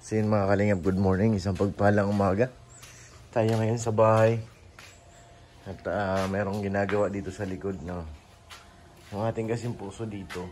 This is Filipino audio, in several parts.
So yun mga kalingap, good morning. Isang pagpalang umaga. Tayo ngayon sa bahay. At merong ginagawa dito sa likod. No? Yung ating kasing puso dito,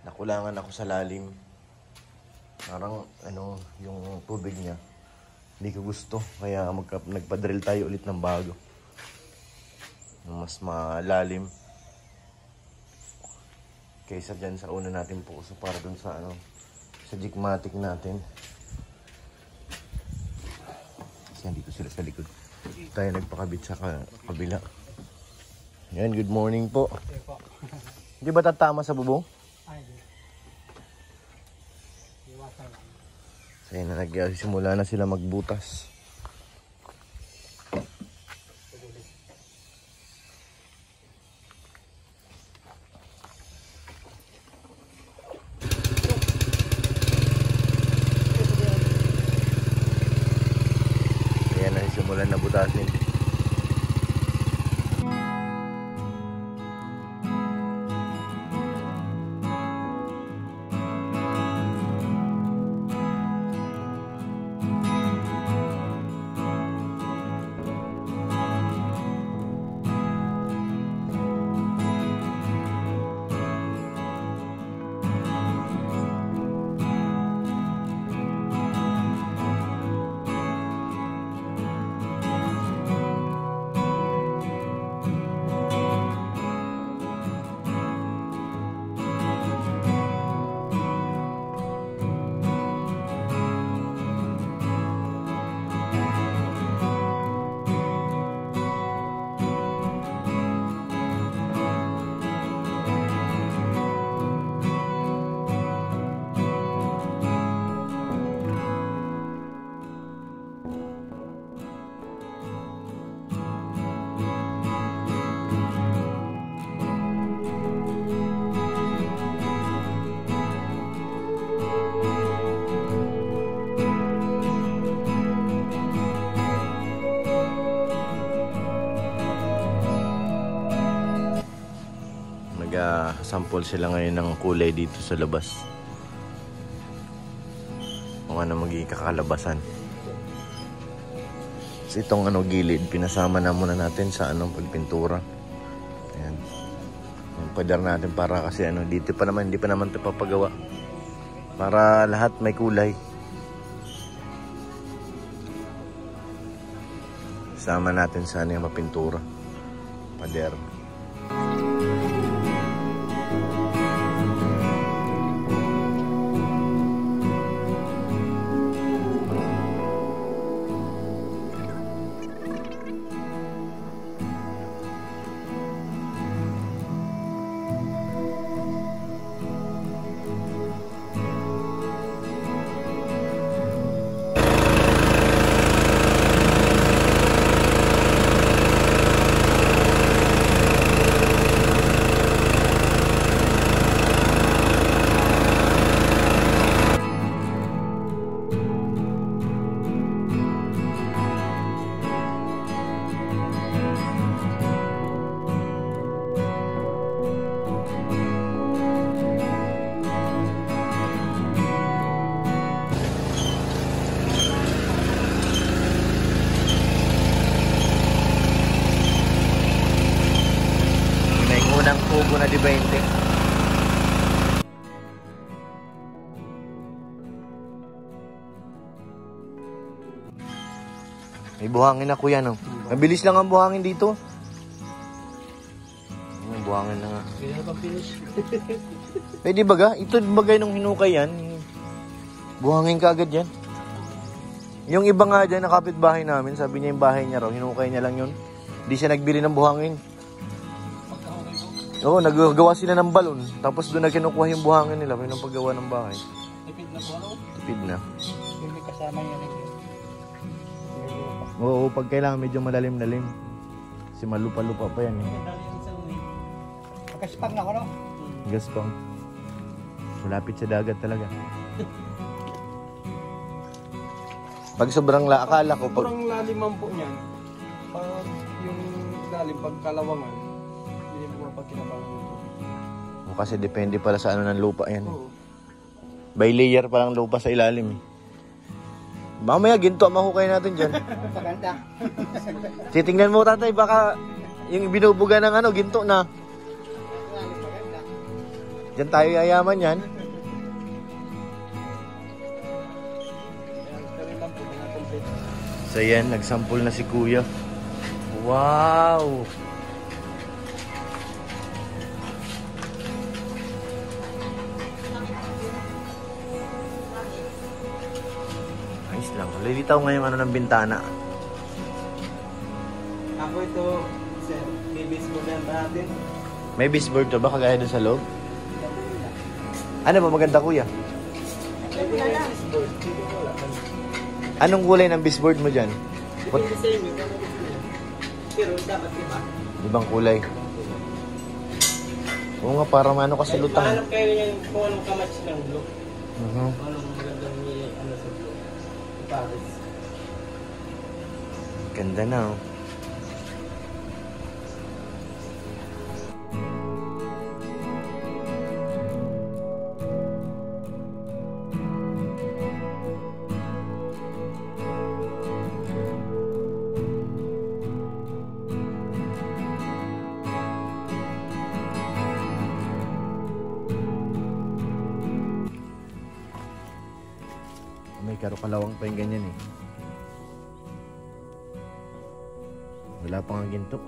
nakulangan ako sa lalim. Parang yung tubig niya, hindi ko gusto. Kaya nagpa-drill tayo ulit ng bago. Mas malalim. Kaysa dyan sa una natin puso para dun sa sa jigmatic natin. Kasi dito sila sa likod. Tayo nagpakabit sa kabila. Yan, good morning po. Hindi ba tatama sa bubong? So yan na, nagsimula na sila magbutas. Simulan na butasin. Sample sila ngayon ng kulay dito sa labas. Kung ano magiging kakalabasan. So itong gilid, pinasama na muna natin sa pagpintura. Ayan. Yung pader natin para kasi dito pa naman, hindi pa naman ito papagawa. Para lahat may kulay. Sama natin sa yung mapintura. Pader. Tubo na di 20. May buhangin na kuya, no? Mabilis lang ang buhangin dito. May buhangin na nga. Pwede na pang finish. Pwede baga? Ito bagay nung hinukay yan. Buhangin ka agad yan. Yung iba nga dyan, nakapitbahay namin, sabi niya yung bahay niya raw, hinukay niya lang yun. Hindi siya nagbili ng buhangin. Oo, nagagawa sila ng balon. Tapos doon na kinukuha yung buhangin nila. May nang paggawa ng bahay. Tipid na po, ano? Tipid na. Hindi kasama yan. Oo, pag kailangan medyo malalim-lalim. Kasi malupa-lupa pa yan. Pagkaspang na ko, no? Gaspang. Malapit sa dagat talaga. Pag sobrang akala ko... Sobrang laliman po niyan. Pag yung lalim, pag kalawangan, hindi mo pag kinabangan ito. Kasi depende pala sa ng lupa yan. Oo. By layer pa lang lupa sa ilalim eh. Mamaya ginto ang mahukay natin dyan. Maganda. Titingnan mo tatay, baka yung binubuga ng ano, ginto na. Maganda. Diyan tayo yayaman yan. Kami lang po pinakomplete. So yan, nagsampul na si kuya. Wow! Ayos lang. Lilitaw nga yung ano ng bintana. Ako ito, sir, bibis mo na ba natin? May baseboard to ba kagaya doon sa loob? Ano ba maganda kuya? Pwede na lang. Pwede mo lang. Anong kulay ng baseboard mo dyan? Depende sa inyo. Pero dapat iba. Ibang kulay. Oo nga, para maano kasi lutang. Paano kayo yan kung anong kamatch ng blue? Mhm. Kung anong magandang ano sa blue? Ipares. Ganda na oh. May karo-kalawang pa yung ganyan eh. Wala pa nga ginto.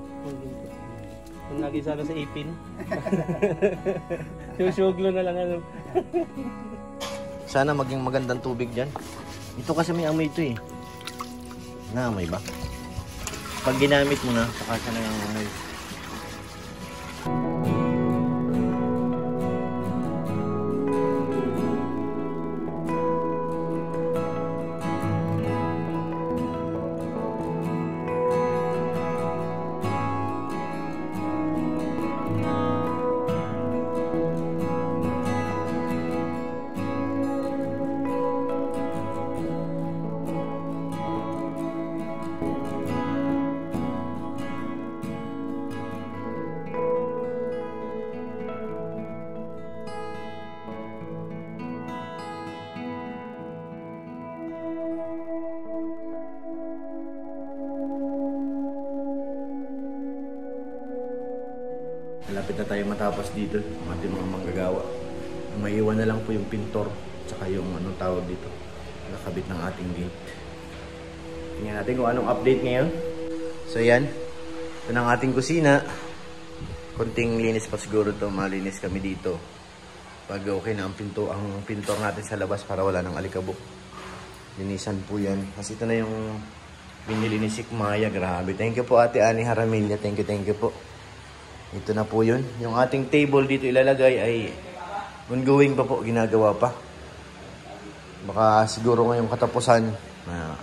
Kung lagi sana sa ipin. Susuglo na lang ano. Sana maging magandang tubig dyan. Ito kasi may amoy ito eh. Naamoy ba? Pag ginamit mo na, saka siya nangangamoy. Malapit na tayo matapos dito, ang ating mga manggagawa. Maiwan na lang po yung pintor, tsaka yung anong tawag dito, nakakabit ng ating gate. Tingnan natin kung anong update ngayon. So yan, ito na ang ating kusina. Konting linis pa siguro to, malinis kami dito. Pag okay na ang pintor natin sa labas para wala nang alikabok. Linisan po yan. Kasi ito na yung binili ni Sikmaya, grabe. Thank you po Ate Ani Haramilla, thank you po. Ito na po yun. Yung ating table dito ilalagay ay ongoing pa po, ginagawa pa. Baka siguro ngayong katapusan na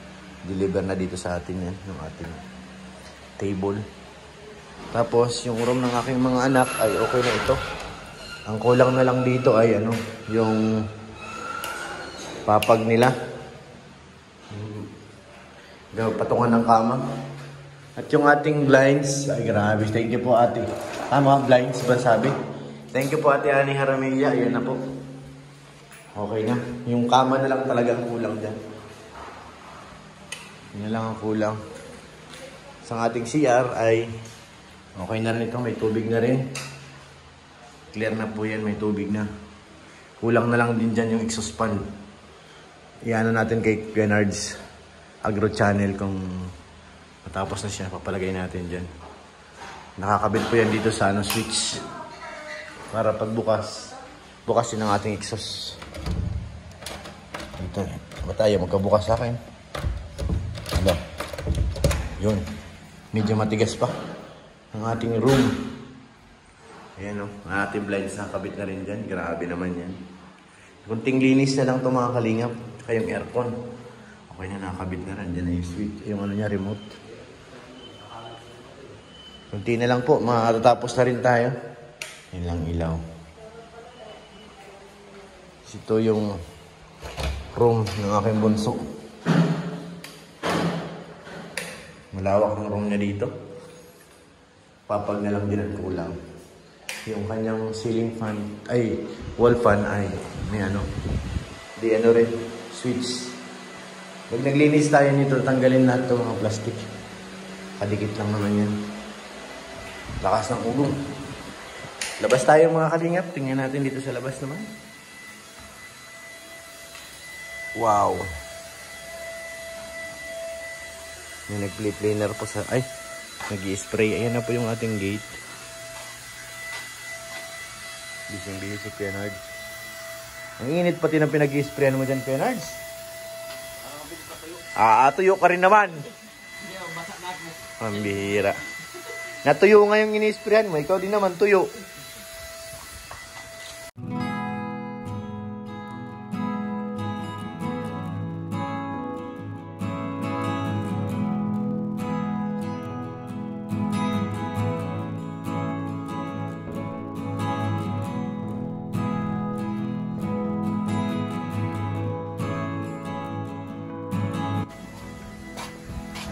deliver na dito sa atin yan, yung ating table. Tapos yung room ng aking mga anak ay okay na ito. Ang kulang na lang dito ay ano, yung papag nila. Patungan ng kama. At yung ating blinds, ay grabe. Thank you po ate. Tama, blinds ba sabi? Thank you po Ate Ani Haramilla. Ayan na po. Okay na. Yung kama na lang talaga ang kulang dyan. Yun na lang ang kulang. Sa ating CR ay okay na rin ito. May tubig na rin. Clear na po yan. May tubig na. Kulang na lang din dyan yung exhaust fan. Iyan natin kay Bernard's Agro Channel kung matapos na siya. Papalagay natin dyan. Nakakabit po yan dito sa switch. Para pagbukas, bukas yun ang ating exhaust. Ito. Ba tayo magkabukas sa akin? Ano? Yun. Medyo matigas pa. Ang ating room. Ayan o. Ang ating blinds nakakabit na rin dyan. Grabe naman yan. Kunting linis na lang ito mga kalingap. Tsaka yung aircon. Okay na, nakakabit na rin. Dyan na yung switch. Yung ano niya, remote. Kunti na lang po. Matatapos na rin tayo. Yan lang ilaw. Ito yung room ng aking bunso. Malawak ng room niya dito. Papag na lang din ang kulang. Yung kanyang ceiling fan, ay wall fan ay may ano, Di ano rin, switch. Pag naglinis tayo nito, tanggalin lahat itong mga plastic. Kadikit lang naman yan. Lakas ng ulo. Labas tayo mga kalingap. Tingnan natin dito sa labas naman. Wow. May nag-cleaner po sa... Ay, nag-i-spray. Ayan na po yung ating gate. Bising-bising si Kuya. Ang init pati ng pinag-i-sprayan mo dyan, Kuya. Tuyo ka rin naman. Hindi, basa na ako. Ang bihira. Natuyo nga yung ini-sprayan mo. Ikaw din naman, tuyo.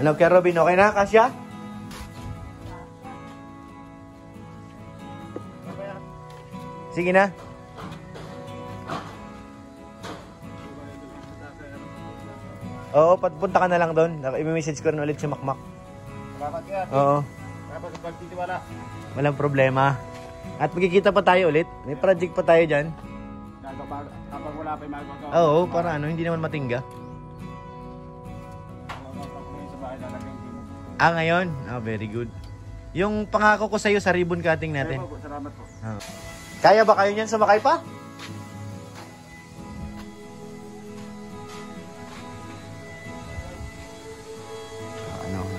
Ano, Kuya Robin? Okay na, Kasya? Sige na. Oo, punta ka na lang doon. I-message ko rin ulit si Makmak. Salamat kaya. Oo, Salamat sa pagtitiwala. walang problema. At magkikita pa tayo ulit. May project pa tayo dyan. Kapag wala pa yung magagawa. Oo, para ano, hindi naman matingga. Ngayon? Very good. Yung pangako ko sa'yo sa ribbon cutting natin. Salamat po. Kaya ba kayo niyan sumakay pa?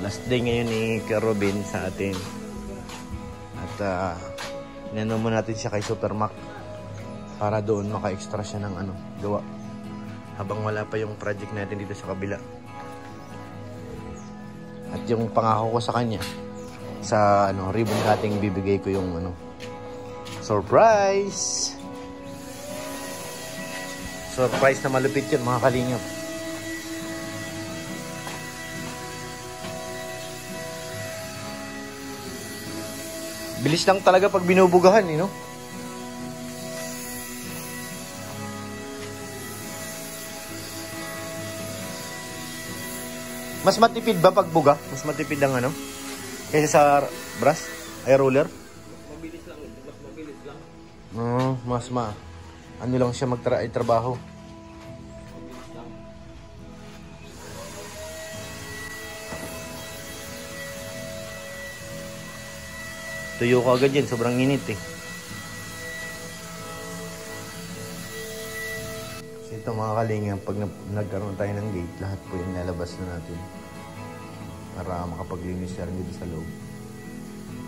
Last day ngayon ni Robin sa atin. At inano mo natin siya kay Supermac para doon maka-extra siya ng gawa. Habang wala pa yung project natin dito sa kabila. At yung pangako ko sa kanya, sa ribbon cutting, bibigay ko yung surprise! Surprise na malupit yun, mga kalingap. Bilis lang talaga pag binubugahan, no? Mas matipid ba pag buga? Mas matipid ang kaysa sa brush? Ay, roller? Mabilis lang. Mas mabilis lang. Mas ano lang siya trabaho. Mabilis lang. Tuyo ko agad yan. Sobrang init eh. Ito mga kalinga, pag nagkaroon tayo ng gate, lahat po yung lalabas na natin para makapaglinis siya rin dito sa loob.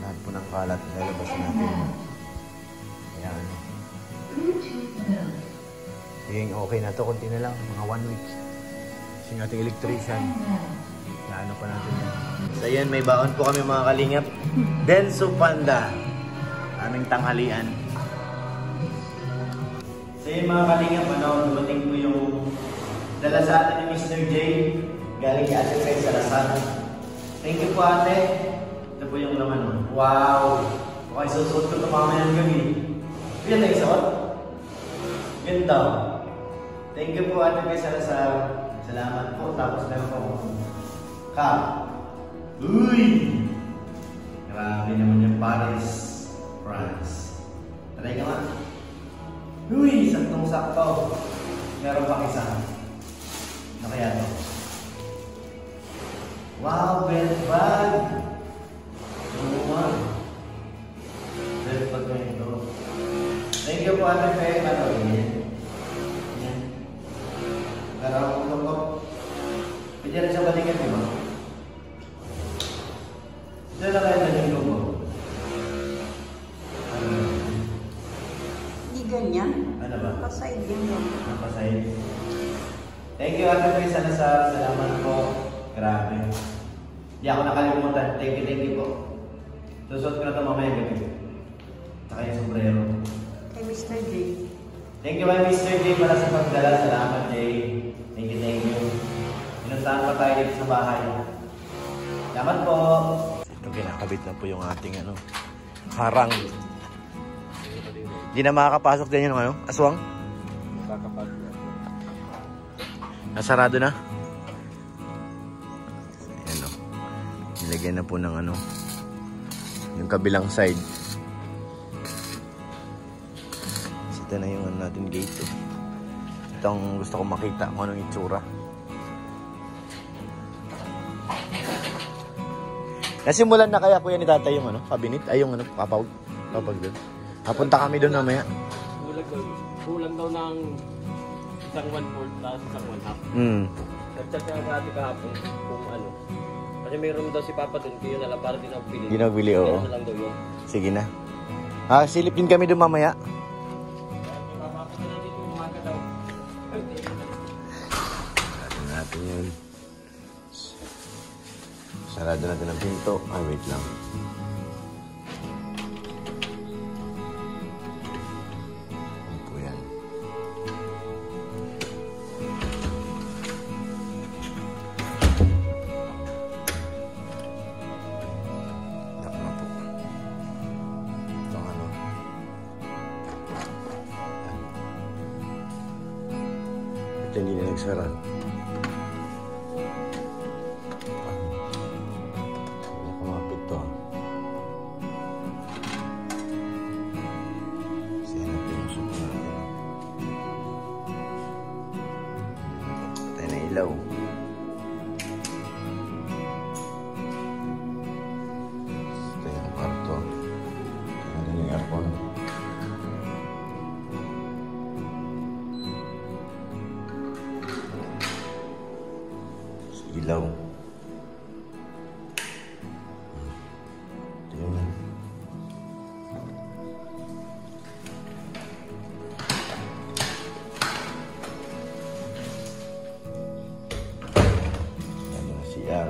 Lahat po ng kalat lalabas na natin. Ayan. Yung okay na to, konti na lang, mga 1 week. Kasi yung ating electrician, naano pa natin yan. So yan, may baon po kami mga kalingap. Denso Panda, aming tanghalian. So yun mga kalingap, dumating po yung dala sa atin ni Mr. J. Galing kay Ate Fred Salazar. Thank you po ate. Ito po yung laman mo. Wow! Okay, susuot ko ito mamayang gabi. Yan na isuot? Ganda. Thank you po ate Fred Salazar. Salamat po. Tapos meron po cup. Uy! Grabe naman yung Paris, France. Try ka nga. Uy, saktong-sakto. Meron pa isa. Ano kaya ito? Wow, belt bag! Oo. Belt bag na ito. Thank you po, Ate Fe. Yan. Karang ulo ko. Pwede rin sa balikan, di ba? Ito na kaya na yung logo. Ganyan? Ano ba? Paside din yan. Napasay. Thank you, Ate Fred Salazar. Salamat po. Grabe. Hindi ako nakalimutan. Thank you po. Susuot ko na ito mamaya gabi. Saka yung sombrero. Kay Mr. J. Thank you, Mr. J, para sa pagdala. Salamat, Jay. Thank you. Pinuntahan pa tayo dito sa bahay. Salamat po. Ito, kinakabit na po yung ating harang. Hindi na makakapasok din yung aswang. Kakapag. Nasarado na? Ayan o. Nilagyan na po ng ano, yung kabilang side. Ito na yung ano natin gate eh. Ito ang gusto ko makita kung anong itsura. Nasimulan na kaya kuya ni tatay yung ano, cabinet? Ay yung ano, papag doon. Papunta kami doon mamaya. Kulang daw ng isang 1/4 tapos isang 1/2. Nag-chat siya kasi kahapon kung ano. Kasi mayroon daw si Papa doon, kaya na lang para din nagbili. Hindi nagbili, oo. Na lang daw yun. Sige na. Silip din kami doon mamaya. Natin yun. Sarado natin ang pinto. Ay, wait lang. Ano po yan? Lock na po. Ito ang ano. Ito hindi na nagsara. Ilaw. Ito yung kwarto. Ito yung aircon. Ilaw. Ito yun. CR.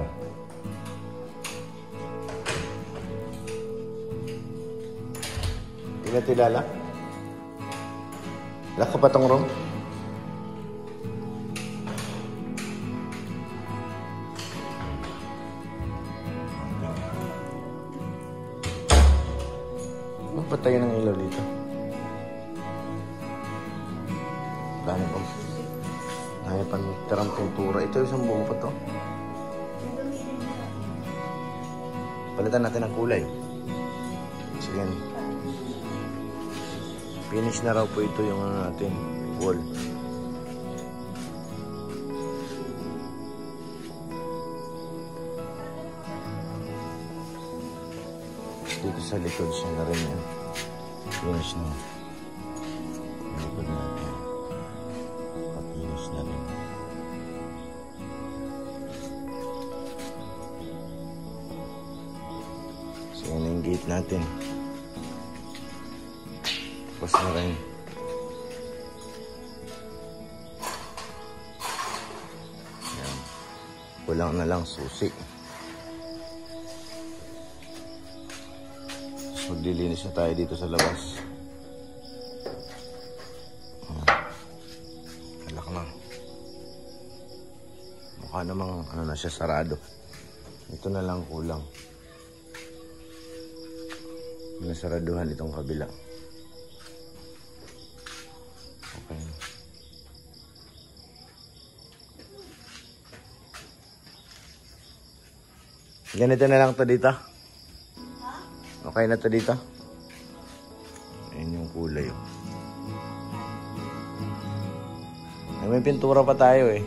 Hindi na tilala? Wala ka pa tong room? Magpatay ng ilaw dito. Dami po. Kaya pa tirang pintura. Ito yung isang buo pa to. Palitan natin ang kulay. So yan. Finish na raw po ito yung ano natin, wall. Dito sa likod siya na rin yan. Finish na. Likod natin. Pa-finish na rin. So yan yung gate natin. Tapos na rin. Yan. Kulang na lang susi. Tapos maglilinis na tayo dito sa labas. Alak na. Mukha namang ano na siya, sarado. Ito na lang kulang. Nasaraduhan itong kabila. Okay. Ganito na lang to dito. Okay na to dito. Ayan yung kulay. Ay, may pintura pa tayo eh.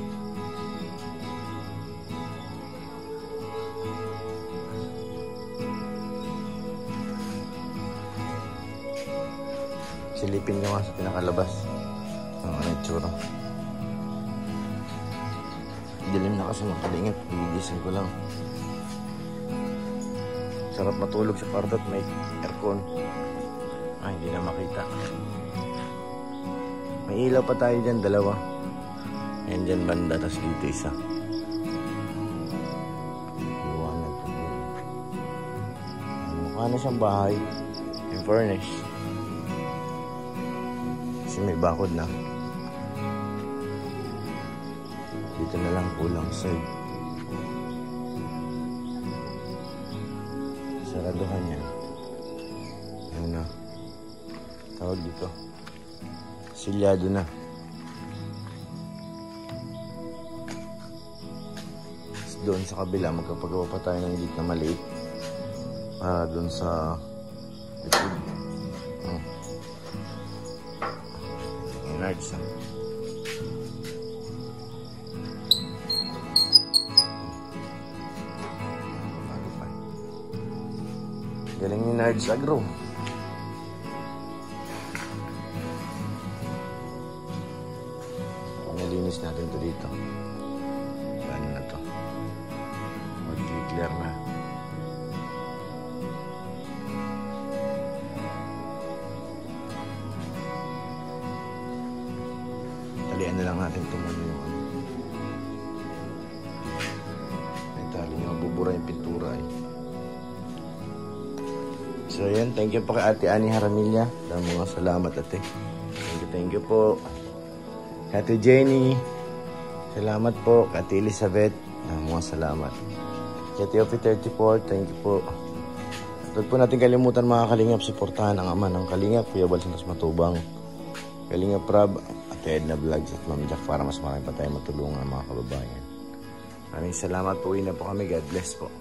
Silipin nyo nga sa pinakalabas. Ang ano itsura. Dilim na kasi makalingit. Gigising ko lang. Sarap matulog sa kwarto at may aircon. Ay, hindi na makita. May ilaw pa tayo dyan, dalawa. Ayan dyan banda, tas dito isa. Iwanag ko dito. Mukha na siyang bahay. In furnish. Kasi may bakod na. Dito na lang kulang side. Saraduhan niya. Ano na? Tawag dito. Silyado na. doon sa kabila, magkapagawa pa tayo ng gate na maliit para doon sa likod. Nards, ha? Galing ni Nards Agro. Nalinis natin to dito. Ano na to? Mag-clear na. Talian na lang natin ito muna yung ano. May tali nyo, mabubura yung pintura eh. So yan, thank you po kay Ate Ani Haramilla. Mga salamat ate. Thank you po. Kay Ate Jenny, salamat po. Kay Ate Elizabeth, mga salamat. Kay Ate Opi 34, thank you po. At huwag po natin kalimutan mga Kalingap, suportahan ang ama ng Kalingap, Kuya Bal Santos Matubang, Kalingap Rab, Ate Edna Vlogs at Ma'am Jack para mas marami pa tayo matulungan mga kababayan. Maraming salamat po. Uwi na po kami. God bless po.